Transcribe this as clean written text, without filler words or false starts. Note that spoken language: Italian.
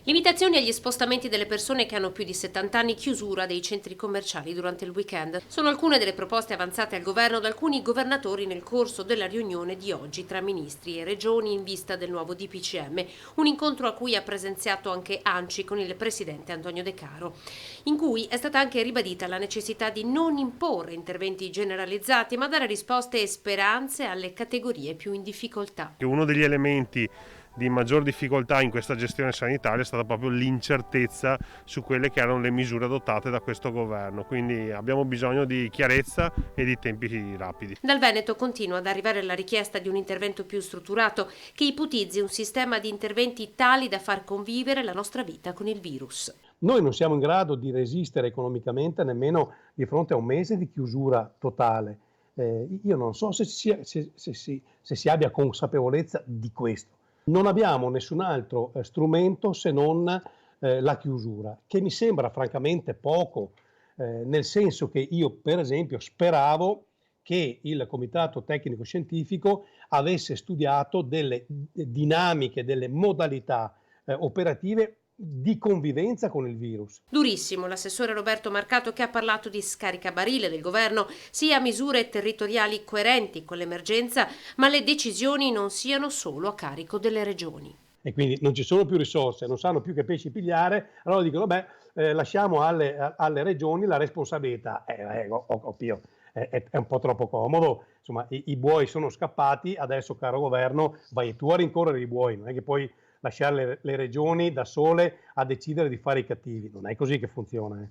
Limitazioni agli spostamenti delle persone che hanno più di 70 anni, chiusura dei centri commerciali durante il weekend. Sono alcune delle proposte avanzate al governo da alcuni governatori nel corso della riunione di oggi tra ministri e regioni in vista del nuovo DPCM, un incontro a cui ha presenziato anche ANCI con il presidente Antonio De Caro, in cui è stata anche ribadita la necessità di non imporre interventi generalizzati, ma dare risposte e speranze alle categorie più in difficoltà. Uno degli elementi di maggior difficoltà in questa gestione sanitaria è stata proprio l'incertezza su quelle che erano le misure adottate da questo governo, quindi abbiamo bisogno di chiarezza e di tempi rapidi. Dal Veneto continua ad arrivare la richiesta di un intervento più strutturato che ipotizzi un sistema di interventi tali da far convivere la nostra vita con il virus. Noi non siamo in grado di resistere economicamente nemmeno di fronte a un mese di chiusura totale. Io non so se si abbia consapevolezza di questo. Non abbiamo nessun altro strumento se non la chiusura, che mi sembra francamente poco, nel senso che io per esempio speravo che il Comitato Tecnico Scientifico avesse studiato delle dinamiche, delle modalità operative di convivenza con il virus. Durissimo l'assessore Roberto Marcato, che ha parlato di scaricabarile del governo, sia misure territoriali coerenti con l'emergenza, ma le decisioni non siano solo a carico delle regioni. E quindi non ci sono più risorse, non sanno più che pesci pigliare, allora dicono lasciamo alle regioni la responsabilità. Pio, è un po' troppo comodo, insomma i buoi sono scappati, adesso caro governo vai tu a rincorrere i buoi, non è che poi lasciare le regioni da sole a decidere di fare i cattivi, non è così che funziona.